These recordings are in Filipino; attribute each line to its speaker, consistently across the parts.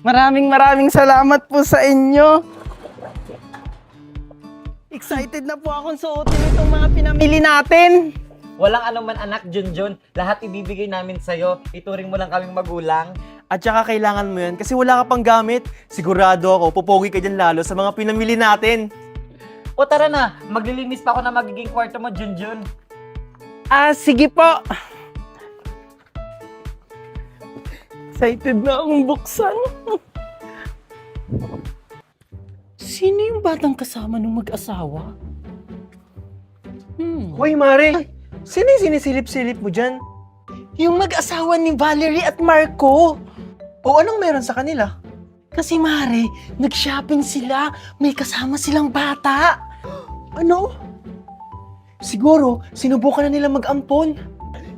Speaker 1: Maraming salamat po sa inyo. Excited na po akong suotin itong mga pinamili natin.
Speaker 2: Walang anuman anak, Junjun. Lahat ibibigay namin sa'yo. Ituring mo lang kaming magulang.
Speaker 3: At saka kailangan mo yan kasi wala ka pang gamit. Sigurado ako, pupogi ka dyan lalo sa mga pinamili natin.
Speaker 2: O tara na, maglilinis pa ako na magiging kwarto mo, Junjun.
Speaker 1: Sige po. Excited na akong buksan. Sino yung batang kasama ng mag-asawa?
Speaker 3: Hoy, Mare! Sino yung sinisilip-silip mo dyan?
Speaker 1: Yung mag-asawa ni Valerie at Marco.
Speaker 3: O anong meron sa kanila?
Speaker 1: Kasi Mare, nag-shopping sila. May kasama silang bata.
Speaker 3: Ano? Siguro, sinubukan na nila mag-ampon.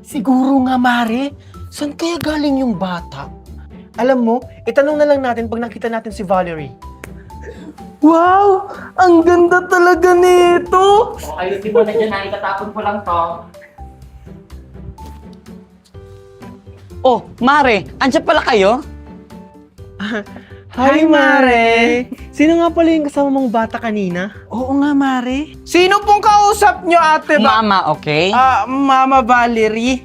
Speaker 1: Siguro nga Mare. Saan kaya galing yung bata?
Speaker 3: Alam mo, itanong na lang natin pag nakita natin si Valerie.
Speaker 1: Wow! Ang ganda talaga nito!
Speaker 2: O ayusin mo na dyan ha, itatapon ko lang to. Oh, Mare, andyan pala kayo?
Speaker 3: Hi, Mare! Sino nga pala yung kasama mong bata kanina?
Speaker 1: Oo nga Mare. Sino pong kausap nyo ate ba?
Speaker 2: Mama, okay?
Speaker 1: Mama Valerie.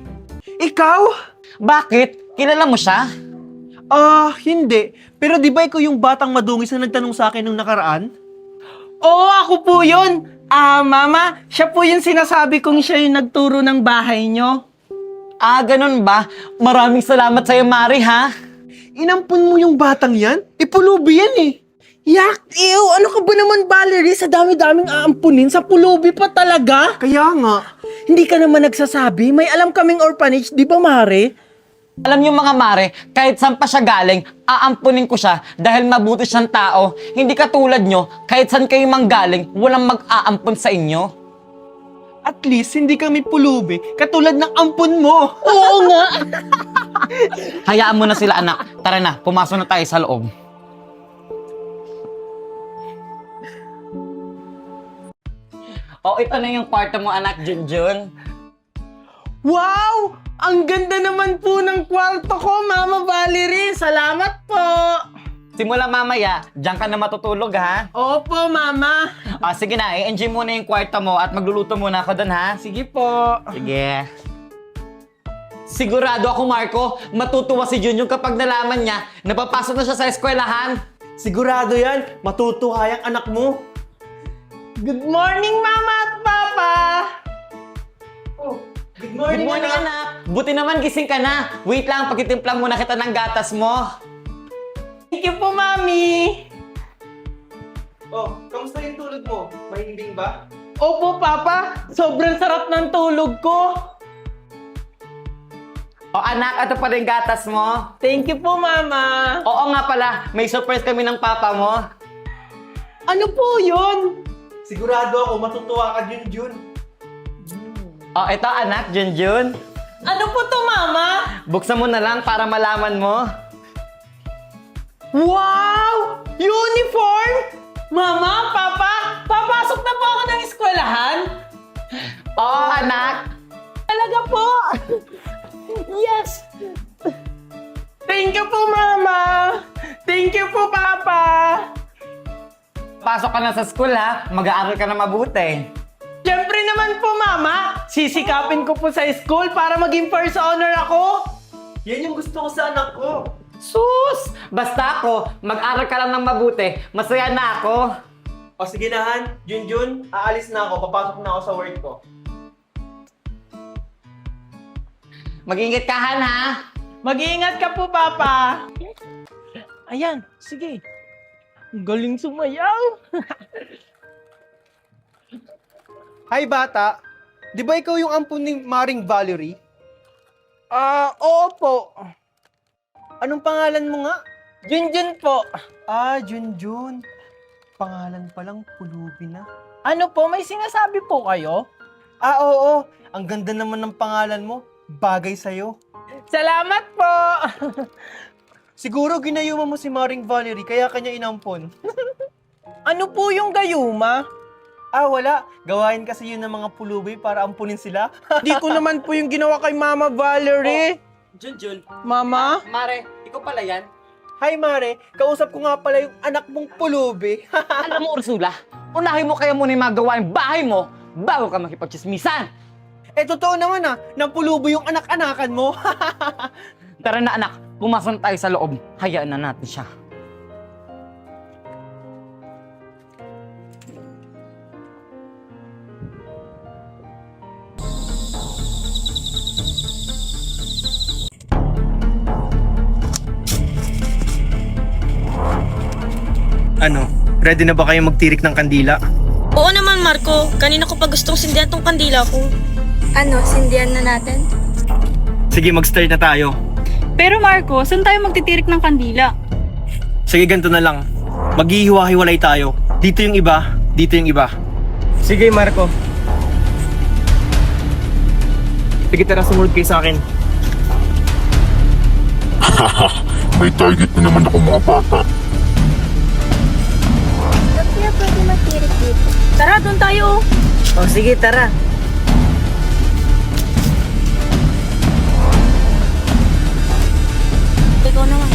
Speaker 1: Ikaw?
Speaker 2: Bakit? Kilala mo siya?
Speaker 3: Hindi. Pero di ba ikaw yung batang madungis na nagtanong sa akin nung nakaraan?
Speaker 1: Oo, ako po yun. Mama, siya po yung sinasabi kong siya yung nagturo ng bahay nyo.
Speaker 2: Ganun ba? Maraming salamat sa'yo, Mare, ha?
Speaker 3: Inampun mo yung batang yan? Ipulubi yan eh.
Speaker 1: Yak! Ew! Ano ka ba naman, Valerie? Sa dami-daming aampunin, sa pulubi pa talaga?
Speaker 3: Kaya nga.
Speaker 1: Hindi ka naman nagsasabi. May alam kaming orphanage, di ba, Mare?
Speaker 2: Alam niyo mga Mare, kahit saan pa siya galing, aampunin ko siya dahil mabuti siyang tao. Hindi katulad nyo, kahit saan kayo manggaling, walang mag-aampun sa inyo.
Speaker 3: At least, hindi kami pulubi, katulad ng ampun mo.
Speaker 1: Oo nga!
Speaker 2: Hayaan mo na sila anak. Tara na, pumasok na tayo sa loob. Ito na yung kwarto mo anak, Junjun.
Speaker 1: Wow! Ang ganda naman po ng kwarto ko, Mama Valerie. Salamat po!
Speaker 2: Simula mamaya, diyan ka na matutulog ha.
Speaker 1: Opo, Mama.
Speaker 2: Sige na, i-enjoy muna yung kwarto mo at magluluto muna ako doon ha.
Speaker 1: Sige po.
Speaker 2: Sige. Sigurado ako, Marco, matutuwa si Junjun kapag nalaman niya na papasok na siya sa eskwelahan.
Speaker 3: Sigurado yan, matutuwa yung anak mo.
Speaker 1: Good morning, Mama at Papa!
Speaker 3: Good
Speaker 2: Good morning, anak. Buti naman gising ka na. Wait lang, pagtitimplang muna kita ng gatas mo.
Speaker 1: Thank you po, Mami!
Speaker 3: Kamusta yung tulog mo? Mahimbing ba?
Speaker 1: Opo, Papa. Sobrang sarap ng tulog ko.
Speaker 2: Anak, ito pa rin gatas mo.
Speaker 1: Thank you po, Mama.
Speaker 2: Oo nga pala, may surprise kami ng papa mo.
Speaker 1: Ano po yun?
Speaker 3: Sigurado ako, matutuwa ka, Junjun.
Speaker 2: Ito anak, Junjun.
Speaker 1: Ano po to, Mama?
Speaker 2: Buksan mo na lang para malaman mo.
Speaker 1: Wow! Uniform! Mama, Papa, papasok na po ako ng eskwelahan?
Speaker 2: Oo, anak.
Speaker 1: Talaga po! Yes! Thank you po, Mama! Thank you po, Papa!
Speaker 2: Pasok ka na sa school ha. Mag-aaral ka na mabuti.
Speaker 1: Siyempre naman po, Mama! Sisikapin ko po sa school para maging first honor ako!
Speaker 3: Yan yung gusto ko sa anak ko.
Speaker 2: Sus! Basta ako, mag-aral ka lang ng mabuti. Masaya na ako.
Speaker 3: Sige na, Han. Junjun, aalis na ako. Papasok na ako sa work ko.
Speaker 2: Mag-ingat ka, Han, ha?
Speaker 1: Mag-iingat ka po, Papa! Ayan, sige. Ang galing sumayaw!
Speaker 3: Hi, bata. Di ba ikaw yung ampun ni Maring Valerie?
Speaker 1: Oo po.
Speaker 3: Anong pangalan mo nga?
Speaker 1: Junjun po.
Speaker 3: Junjun. Pangalan palang pulubi na.
Speaker 1: Ano po, may sinasabi po kayo?
Speaker 3: Oo. Ang ganda naman ng pangalan mo. Bagay sa'yo.
Speaker 1: Salamat po!
Speaker 3: Siguro ginayuma mo si Maring Valerie kaya kanya inampon.
Speaker 1: Ano po yung gayuma?
Speaker 3: Wala. Gawain kasi yun ng mga pulubi para ampunin sila.
Speaker 1: Di ko naman po yung ginawa kay Mama Valerie.
Speaker 2: Junjun.
Speaker 1: Mama?
Speaker 2: Mare, ikaw pala yan?
Speaker 3: Hi, Mare. Kausap ko nga pala yung anak mong pulubi.
Speaker 2: Alam mo, Ursula, unahin mo kaya muna yung mga gawain bahay mo bago ka makipagchismisan.
Speaker 3: Totoo naman napulubo yung anak-anakan mo.
Speaker 2: Tara na anak, pumasok na tayo sa loob. Hayaan na natin siya.
Speaker 3: Ano, ready na ba kayo magtirik ng kandila?
Speaker 4: Oo naman, Marco. Kanina ko pa gustong sindihan tong kandila ko.
Speaker 5: Ano, sindihan na natin?
Speaker 3: Sige, mag-start na tayo.
Speaker 6: Pero Marco, saan tayo magtitirik ng kandila?
Speaker 3: Sige, ganito na lang. Maghihiwa-hiwalay tayo. Dito yung iba, dito yung iba. Sige, Marco. Sige, tara, sumunod kayo sa akin.
Speaker 7: May target na naman ako mga bata.
Speaker 5: Ba't kaya pwede matirik dito?
Speaker 4: Tara, doon tayo.
Speaker 1: O sige, tara.
Speaker 4: Ikaw naman.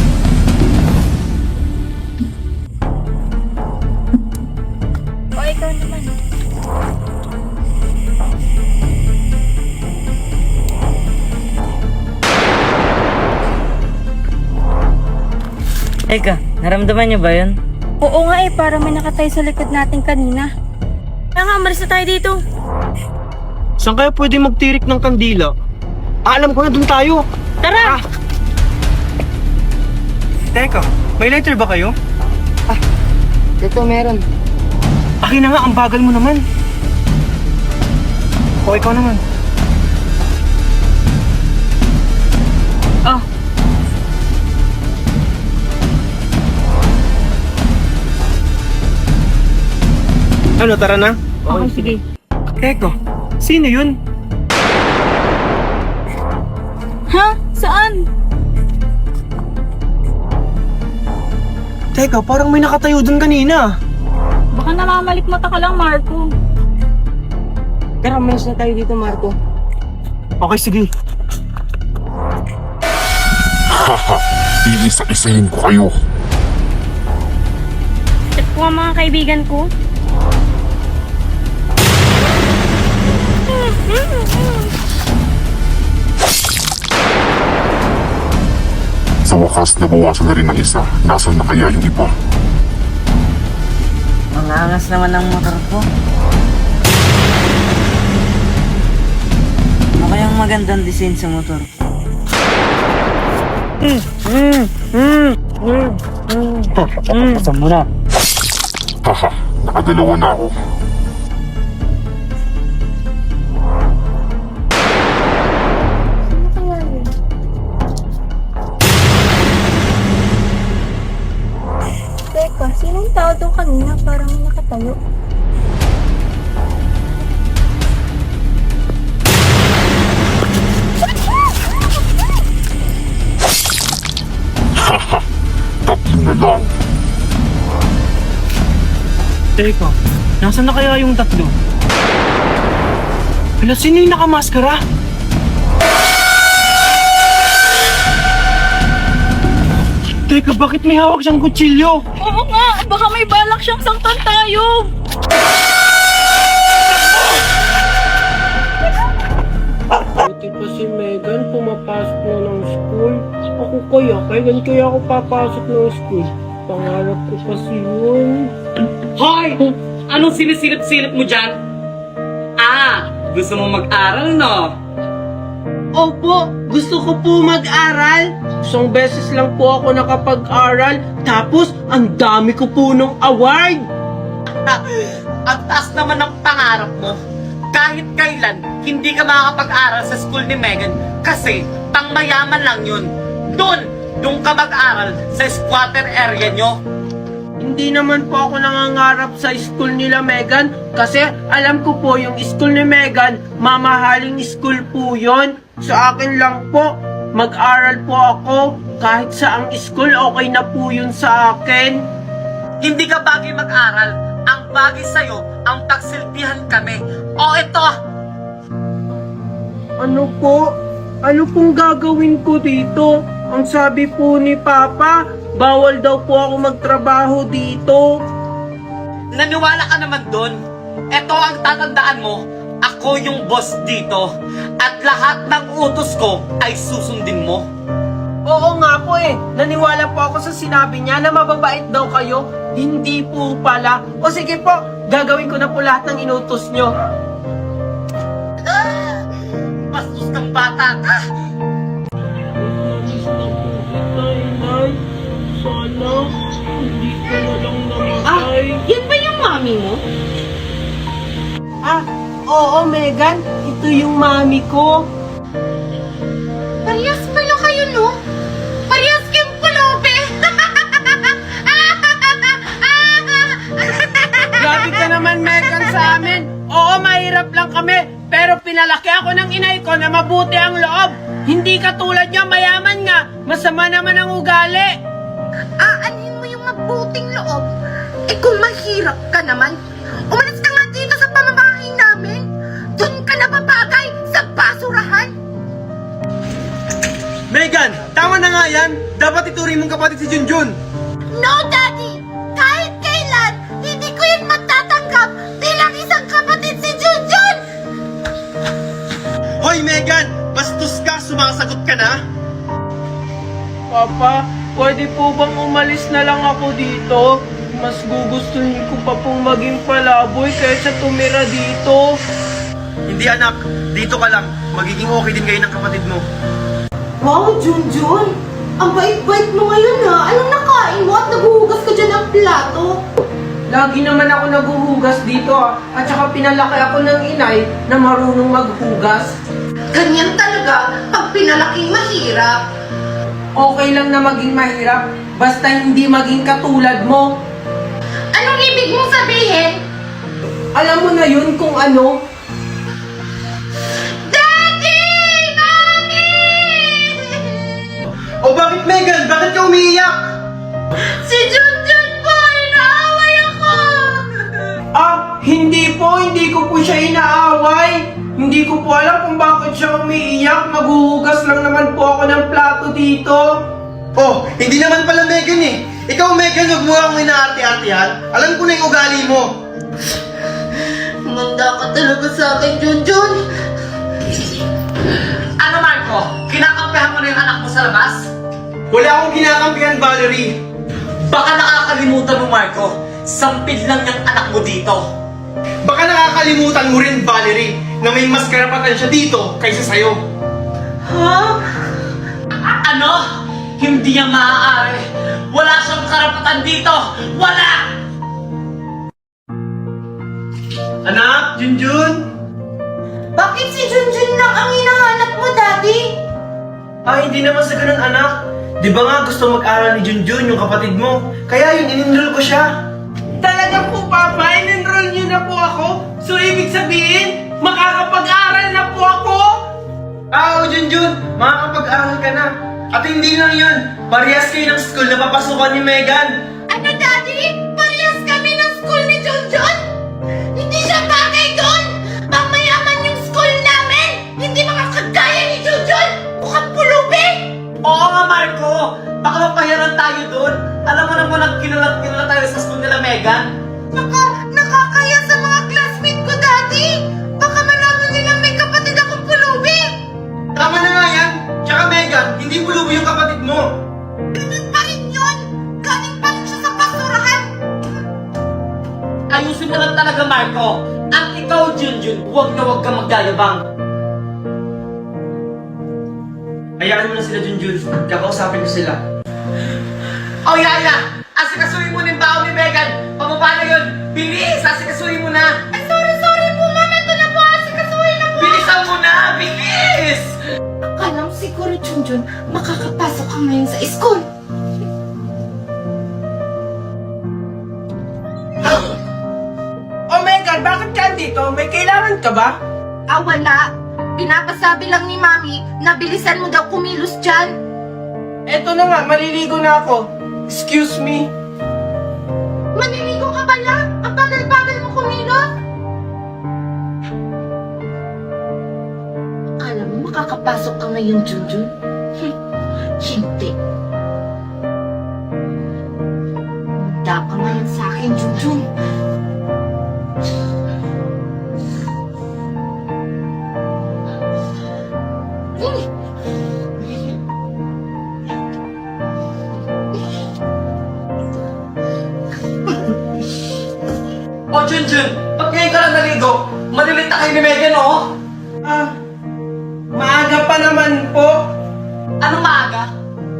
Speaker 5: O ikaw naman.
Speaker 1: Eka, naramdaman niyo ba yun?
Speaker 5: Oo nga parang may nakatay sa likod natin kanina.
Speaker 4: Kaya nga, umalis na tayo dito.
Speaker 3: Saan kaya pwede magtirik ng kandila? Alam ko na, dun tayo.
Speaker 4: Tara!
Speaker 3: Teka, may lighter ba kayo?
Speaker 1: Ito meron.
Speaker 3: Akin na nga, ang bagal mo naman. O, ikaw naman. Ano, tara na?
Speaker 6: Okay, sige.
Speaker 3: Teka, sino yun?
Speaker 6: Ha? Saan?
Speaker 3: Teka, parang may nakatayo dun kanina.
Speaker 6: Baka namamalik mata ka lang, Marco.
Speaker 1: Tara, malis na tayo dito, Marco.
Speaker 3: Okay, sige.
Speaker 7: Iisa-isahin ko kayo.
Speaker 4: Check ko ang mga kaibigan ko.
Speaker 7: Sa wakas, nabawasan na rin ng isa. Nasaan na kaya yung iba?
Speaker 1: Ang angas naman ng motor ko. Ano kayang magandang design sa motor ko? Saan mo na?
Speaker 7: Haha, nakadalawa na ako.
Speaker 5: Ano kaya yun? Teka, sinong tao doon kanina? Parang may nakatayo.
Speaker 7: Haha, tatlo na lang.
Speaker 3: Teka, nasaan na kaya yung tatlo? Hala, sino yung nakamaskara? Teka, bakit may hawak siyang kutsilyo?
Speaker 6: Oo nga! Baka may balak siyang saktan tayo!
Speaker 8: Buti pa si Megan pumapasok na ng school. Ako kailan kaya ako papasok ng school? Pangarap ko kasi yun.
Speaker 2: Hoy! Anong sinisilip-silip mo dyan? Gusto mo mag-aral, no?
Speaker 1: Opo, gusto ko po mag-aral.
Speaker 8: Isang beses lang po ako nakapag-aral, tapos ang dami ko po ng award.
Speaker 2: Ang taas naman ng pangarap mo. Kahit kailan, hindi ka makakapag-aral sa school ni Megan kasi pangmayaman lang yun. Doon ka mag-aral sa squatter area nyo.
Speaker 8: Hindi naman po ako nangangarap sa school nila Megan kasi alam ko po yung school ni Megan, mamahaling school po yon. Sa akin lang po, mag-aral po ako kahit saang school, okay na po yun sa akin.
Speaker 2: Hindi ka bagay mag-aral. Ang bagay sa'yo, ang pagsilbihan kami. O ito,
Speaker 8: Ano po? ano pong gagawin ko dito? Ang sabi po ni Papa, bawal daw po ako magtrabaho dito.
Speaker 2: Naniwala ka naman doon. Ito ang tatandaan mo, ako yung boss dito. At lahat ng utos ko ay susundin mo.
Speaker 8: Oo nga po eh, naniwala po ako sa sinabi niya na mababait daw kayo. Hindi po pala. O sige po, gagawin ko na po lahat ng inutos nyo.
Speaker 2: Bastos kang bata ka.
Speaker 8: Sana hindi ko na lang
Speaker 6: Yan ba yung mami mo?
Speaker 8: Oo Megan, ito yung mami ko.
Speaker 5: Parehas pala kayo, no? Parehas kayong pulubi!
Speaker 8: Grabe ka naman Megan sa amin. Oo, mahirap lang kami. Pero pinalaki ako ng inay ko na mabuti ang loob. Hindi katulad niya, mayaman nga. Masama naman ang ugali.
Speaker 5: Aanhin mo yung mabuting loob? Eh kung mahirap ka naman, umalis ka nga dito sa pamamahay namin. Doon ka na babagay sa basurahan.
Speaker 3: Megan, tama na nga yan. Dapat ituring mong kapatid si Junjun.
Speaker 5: No, Daddy! Kahit kailan, hindi ko yun matatanggap bilang isang kapatid si Junjun!
Speaker 3: Hoy Megan, bastos ka, sumasagot ka na.
Speaker 8: Papa, pwede po bang umalis na lang ako dito? Mas gugustuhin ko pa pong maging palaboy kaysa tumira dito.
Speaker 3: Hindi anak, dito ka lang. Magiging okay din kayo ng kapatid mo.
Speaker 5: Wow, Junjun! Ang bait-bait mo ngayon ha! Anong nakain mo at naguhugas ka dyan ng plato?
Speaker 8: Lagi naman ako naguhugas dito at saka pinalaki ako ng inay na marunong maghugas.
Speaker 5: Ganyan talaga pag pinalaking mahirap.
Speaker 8: Okay lang na maging mahirap, basta hindi maging katulad mo.
Speaker 5: Anong ibig mong sabihin?
Speaker 8: Alam mo na yun kung ano.
Speaker 5: Daddy! Mami!
Speaker 3: O bakit Megan? Bakit ka umiiyak?
Speaker 5: Si Junjun po! Inaaway ako!
Speaker 8: Hindi ko po siya inaaway. Hindi ko po alam kung bakit siya umiiyak. Maghuhugas lang naman po ako ng plato dito.
Speaker 3: Oh, hindi naman pala Megan eh. Ikaw Megan, huwag mo akong inaarte-artehan. Alam ko na yung ugali mo.
Speaker 5: Manda ka talaga sa akin, Junjun.
Speaker 2: Ano Marco? Kinakampihan mo na yung anak mo sa labas?
Speaker 3: Wala akong kinakampihan, Valerie.
Speaker 2: Baka nakakalimutan mo Marco, sampid lang yung anak mo dito.
Speaker 3: Baka nakakalimutan mo rin, Valerie, na may mas karapatan siya dito kaysa sa'yo.
Speaker 2: Ano? Hindi yan maaari. Wala siyang karapatan dito. Wala!
Speaker 3: Anak, Junjun?
Speaker 5: Bakit si Junjun lang ang hinahanap mo, Daddy?
Speaker 3: Hindi naman sa ganun, anak. Di ba nga gusto mag-aral ni Junjun, yung kapatid mo? Kaya yun, in-enroll ko siya.
Speaker 8: Talaga po, Papa, in-enroll niyo na po ako? So, ibig sabihin, makakapag-aral na po ako?
Speaker 3: Oo, Junjun, makakapag-aral ka na. At hindi lang yun, parehas kayo ng school na papasukan ni Megan.
Speaker 5: Ano, Daddy? Parehas kami ng school ni Junjun? Hindi siya bagay doon! Pangmayaman yung school namin! Hindi mga kagaya ni Junjun! Mukhang pulubi!
Speaker 2: Oo nga Marco, baka mapayaran tayo doon. Alam mo naman ang kilala tayo sa school nila Megan.
Speaker 5: Nakakaya sa mga classmate ko, Daddy! Baka malaman nilang may kapatid akong pulubi!
Speaker 3: Tama na nga yan. Tsaka Megan, hindi bulubo yung kapatid mo.
Speaker 5: Ganun pa rin yun! Galing pa rin siya sa basurahan!
Speaker 2: Ayusin mo lang talaga Marco. At ikaw Junjun, huwag na huwag kang magyayabang.
Speaker 3: Hayaan mo na sila, Junjun. Kakausapin ko sila.
Speaker 2: Oh Yaya, asikasuhin mo na yung baon ni Megan. Pamaba na yun. Bilis, asikasuhin mo na.
Speaker 5: Ay, sorry po, Mama! Ito na po! Asikasuhin na po!
Speaker 2: Bilisan mo na, bilis!
Speaker 5: Akala mo siguro, Junjun, makakapasok ka ngayon sa school.
Speaker 8: Oh, Megan, bakit ka dito? May kailangan ka ba?
Speaker 5: Wala. Pinapasabi lang ni Mami na bilisan mo daw kumilos dyan.
Speaker 8: Eto na nga, maliligo na ako. Excuse me.
Speaker 5: Maniligo ka pala? Ang bagal-bagal mo kumilos. Alam mo, makakapasok papasok ka ngayon, Junjun? Hindi. Handa ka ngayon sa akin, Junjun.
Speaker 2: O Junjun, ba't ngayon ka lang naligo? Malilit na kayo ni Megan, oh!
Speaker 8: Maaga pa naman po.
Speaker 2: Anong maaga?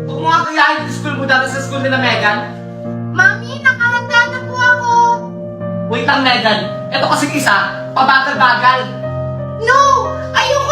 Speaker 2: Huwag mo nga kayahin yung school mo dati sa school nila Megan.
Speaker 5: Mami, nakahanda na po ako.
Speaker 2: Wait lang, Megan. Ito kasi isa, pabagal-bagal.
Speaker 5: No! Ayoko